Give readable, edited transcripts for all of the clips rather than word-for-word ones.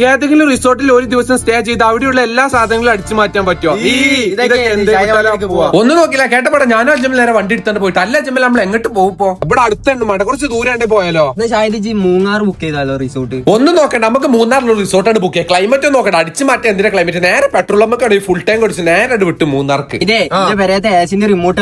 ഏതെങ്കിലും റിസോർട്ടിൽ ഒരു ദിവസം സ്റ്റേ ചെയ്ത് അവിടെയുള്ള എല്ലാ സാധനങ്ങളും അടിച്ചു മാറ്റാൻ പറ്റുമോ? ഒന്നും നോക്കില്ല കേട്ടപ്പാടെ ഞാനും അജ്മൽ നേരെ വണ്ടി എടുത്തോണ്ട് പോയിട്ട് അല്ല അജ്മൽ നമ്മൾ എങ്ങോട്ട് പോകുമ്പോ ഇവിടെ അടുത്തുണ്ട് മട കുറച്ച് ദൂരം പോയാലോ? മൂന്നാർ ബുക്ക് ചെയ്താലോ റിസോർട്ട്? ഒന്നും നോക്കണ്ട, നമുക്ക് മൂന്നാറിലുള്ള റിസോർട്ടാണ് ബുക്ക് ചെയ്യാം. ക്ലൈമറ്റ് നോക്കണ്ട, അടിച്ചു മാറ്റാൻ എന്തിനാ ക്ലൈമറ്റ്? നേരെ പെട്രോൾ നമുക്ക് ഫുൾ ടൈം കൊടുത്ത് നേരെ വിട്ടു മൂന്നാർക്ക്. റിമോട്ട്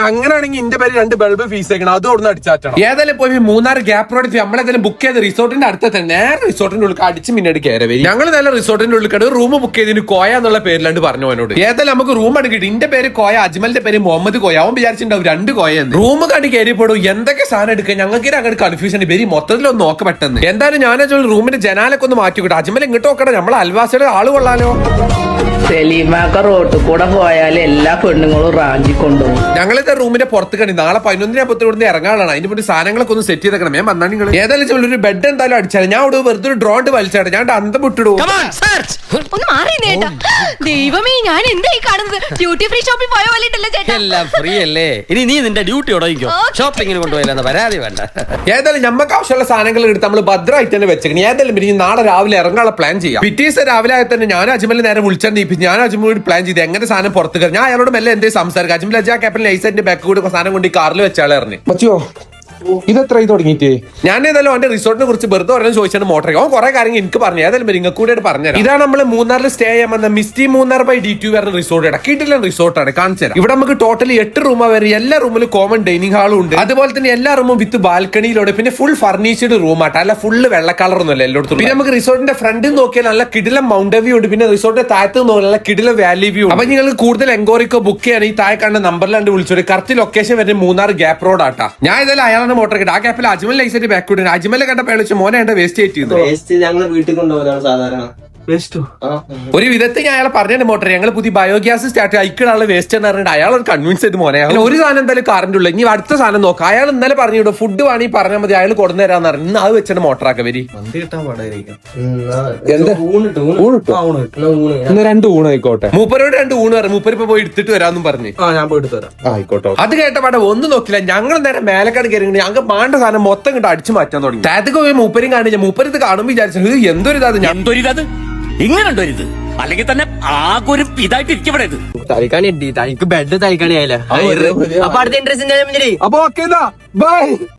അങ്ങനെയാണെങ്കിൽ എന്റെ പേര് 2 ബൾബ് ഫീസ് ആക്കണം, അത് കൊടുന്ന് അടിച്ചാറ്റണം. ഏതായാലും പോയി മൂന്നാർ ഗ്യാപ്പ് റോഡ് നമ്മളേതായാലും ബുക്ക് ചെയ്ത് റിസോർട്ടിന്റെ അടുത്ത് തന്നെ നേരെ റിസോർട്ടിന്റെ ഉള്ളിൽ അടിച്ച് മിന്നടി കയറി വരും. ഞങ്ങൾ നല്ല റിസോർട്ടിന്റെ ഉള്ളിൽ റൂം ബുക്ക് ചെയ്തതിന് കോയ എന്നുള്ള പേരിലാണ്ട് പറഞ്ഞു അവനോട്. ഏതായാലും നമുക്ക് റൂം എടുക്കിട്ട് എന്റെ പേര് കോയ, അജ്മലിന്റെ പേര് മുഹമ്മദ് കോയ. അവൻ വിചാരിച്ചിട്ടുണ്ടാവും 2 കോയ. റൂം കണ്ടി കയറിയപ്പോഴും എന്തൊക്കെ സാധനം എടുക്കുക ഞങ്ങൾക്ക് അങ്ങോട്ട് കൺഫ്യൂഷൻ പേര് മൊത്തത്തിലൊന്ന് നോക്ക പെട്ടെന്ന്. എന്തായാലും ഞാൻ റൂമിന്റെ ജനാലൊക്കെ ഒന്ന് മാറ്റിക്കിട്ട് അജ്മൽ ഇങ്ങോട്ട് നോക്കട്ടെ, നമ്മളെ അൽവാസിയുടെ ആള് കൊള്ളാലോ. സെലീമാക്ക റോട്ടിൽ കൂടെ പോയാൽ എല്ലാ പെണ്ണുങ്ങളും റാഞ്ചി കൊണ്ടുപോകും. ഞങ്ങളിത് റൂമിന്റെ പുറത്ത് കണ്ടി നാളെ 11 ഇവിടുന്ന് ഇറങ്ങാനാണ്. അതിന്റെ മുന്നേ സാധനങ്ങളൊക്കെ ഒന്ന് സെറ്റ് ചെയ്തേക്കണം. ഞാൻ വന്നാൽ നിങ്ങൾ ഏതായാലും ഒരു ബെഡ് എന്തായാലും അടിച്ചാൽ ഞാൻ അവിടെ വെറുതെ ഒരു ഡ്രോണ്ട് വലിച്ചാട്ടെ, ഞാൻ അന്തം വിട്ടിടും. ഒന്ന് മാറി നേട്ടാ. ദൈവമേ, ഞാൻ എന്തായി കാണുന്നത്? ഡ്യൂട്ടി ഫ്രീ ഷോപ്പിൽ പോയ പോലെ ചേട്ടാ. എല്ലാം ഫ്രീ അല്ലേ? ഇനി നീ നിന്റെ ഡ്യൂട്ടി ഉടയിക്കോ. ഷോപ്പിങ്ങിന് കൊണ്ടുപോയില്ലെന്ന് പരാതി വേണ്ട. ഏതായാലും നമുക്ക് ആവശ്യമുള്ള സാധനങ്ങൾ എടുത്ത് നമ്മൾ ഭദ്രമായിട്ട് തന്നെ വെച്ചേക്കണം. ഏതായാലും പിന്നെ നാളെ രാവിലെ ഇറങ്ങാനുള്ള പ്ലാൻ ചെയ്യാം. പിറ്റേഴ്സ് രാവിലെ ആയി തന്നെ ഞാൻ അജ്മലിനെ നേരെ വിളിച്ചാൽ ഞാൻ അജ്മലോട് പ്ലാൻ ചെയ്ത് എങ്ങനെ സാധനം പുറത്ത് കയറി. ഞാൻ അയാളോട് മെല്ലെ എന്തേ സംസാരിക്കാം. അജ്മൽ അജാ ക്യാപ്പിൽ ലൈസൻസിന്റെ ബാക്ക് കൂടി സാധനം കൊണ്ട് കാറിൽ വെച്ചാളെ ഇറങ്ങി പറ്റിയോ? ഇതെത്ര തുടങ്ങിയിട്ട് ഞാൻ ഏതായാലും അവന്റെ റിസോർട്ടിനെ കുറിച്ച് വെറുതെ പറയാൻ ചോദിച്ചാണ് മോട്ടർ. അവൻ കുറെ കാര്യങ്ങൾ എനിക്ക് പറഞ്ഞു. ഏതായാലും നിങ്ങൾക്ക് കൂടെ പറഞ്ഞുതരാം. ഇതാണ് നമ്മൾ മൂന്നാറിൽ സ്റ്റേ ചെയ്യാൻ വന്ന മിസ്റ്റി മൂന്നാർ ബൈ D2 വരുന്ന റിസോർട്ട്. ഇടക്കിയിട്ടുള്ള റിസോർട്ടാണ്, കാണിച്ചുതരാം. ഇവിടെ നമുക്ക് ടോട്ടലി 8 റൂമാ വരെ. എല്ലാ റൂമിലും കോമൺ ഡൈനിങ് ഹാളും ഉണ്ട്. അതുപോലെ തന്നെ എല്ലാ റൂമും വിത്ത് ബാൽക്കണിയിലൂടെ. പിന്നെ ഫുൾ ഫർണിച്ചഡ് റൂമാട്ടോ, അല്ല ഫുള്ള് വെള്ള കളറൊന്നുമല്ല എല്ലായിടത്തും. പിന്നെ നമുക്ക് റിസോർട്ടിന്റെ ഫ്രണ്ടിൽ നോക്കിയാൽ നല്ല കിടിലം മൗണ്ട് വ്യൂ ഉണ്ട്. പിന്നെ റിസോർട്ടിന്റെ താഴത്ത് നോക്കിയാൽ നല്ല കിടിലം വാലി വ്യൂ. അപ്പൊ നിങ്ങൾക്ക് കൂടുതൽ എൻക്വയറിക്കോ ബുക്ക് ചെയ്യാൻ ഈ താഴെ കാണുന്ന നമ്പറിലാണ്ട് വിളിച്ചോട്. കറക്റ്റ് ലൊക്കേഷൻ വരുന്നത് മൂന്നാർ ഗ്യാപ്പ് റോഡ് ആട്ടാ. ഞാൻ ഏതായാലും അയാളാണ് മോട്ടർ കിട്ടും. ആ ഗ്യാപ്പിൽ അജ്മൽ ലൈസൻസ് ബാക്ക് വിടുന്നത്. അജ്മലെ കണ്ടപ്പോൾ വിളിച്ചു മോനെ എന്റെ വേസ്റ്റ് ചെയ്തു. ഞങ്ങൾ വീട്ടിൽ കൊണ്ടുപോകാനാണ് സാധാരണ. ഒരു വിധത്തിൽ ഞാൻ അയാളെ പറഞ്ഞിട്ട് മോട്ടർ ഞങ്ങൾ പുതിയ ബയോഗ്യാസ് സ്റ്റാർട്ട് അയക്കാനുള്ള വേസ്റ്റ് എന്ന് പറഞ്ഞിട്ട് അയാൾ കൺവിൻസ് ചെയ്ത് മോനെ ഒരു സാധനം എന്തായാലും കറണ്ട് ഉള്ളു. ഇനി അടുത്ത സാധനം നോക്കാം. അയാൾ ഇന്നലെ പറഞ്ഞു ഫുഡ് വേണമെങ്കിൽ പറഞ്ഞാൽ മതി, അയാൾ കൊടുന്നേരാന്ന് പറഞ്ഞു. ഇന്ന് അത് വെച്ചിട്ട് മോട്ടറാക്ക വരി. ഇന്ന് 2 ഊണായിക്കോട്ടെ. മൂപ്പരോട് 2 ഊണ് പറഞ്ഞു. മൂപ്പരിപ്പോ പോയി എടുത്തിട്ട് വരാന്നും പറഞ്ഞു. ഞാൻ പോയിട്ട് തരാം. ആയിക്കോട്ടെ. അത് കേട്ടപ്പാടെ ഒന്നും നോക്കില്ല. ഞങ്ങൾ നേരെ മേലക്കാട് കയറി ഞങ്ങൾ മാണ്ട സാധനം മൊത്തം കിട്ടും അടിച്ചു മാറ്റാൻ തുടങ്ങി. താഴത്തേക്ക് പോയി മൂപ്പരും കാണില്ല. മൂപ്പര് ഇത് കാണുമ്പോൾ വിചാരിച്ചത് എന്തൊരിതാത് ഇങ്ങനെ അല്ലെങ്കിൽ തന്നെ ആകെ ഒരു ഇതായിട്ട് ഇരിക്കപ്പെടരുത്. തലിക്കാണി തനിക്ക് ബെഡ് തലിക്കാണി ആയില്ലേ? അപ്പൊ അടുത്ത ഇൻട്രസ്റ്റ് അപ്പൊ ഓക്കെ ബൈ.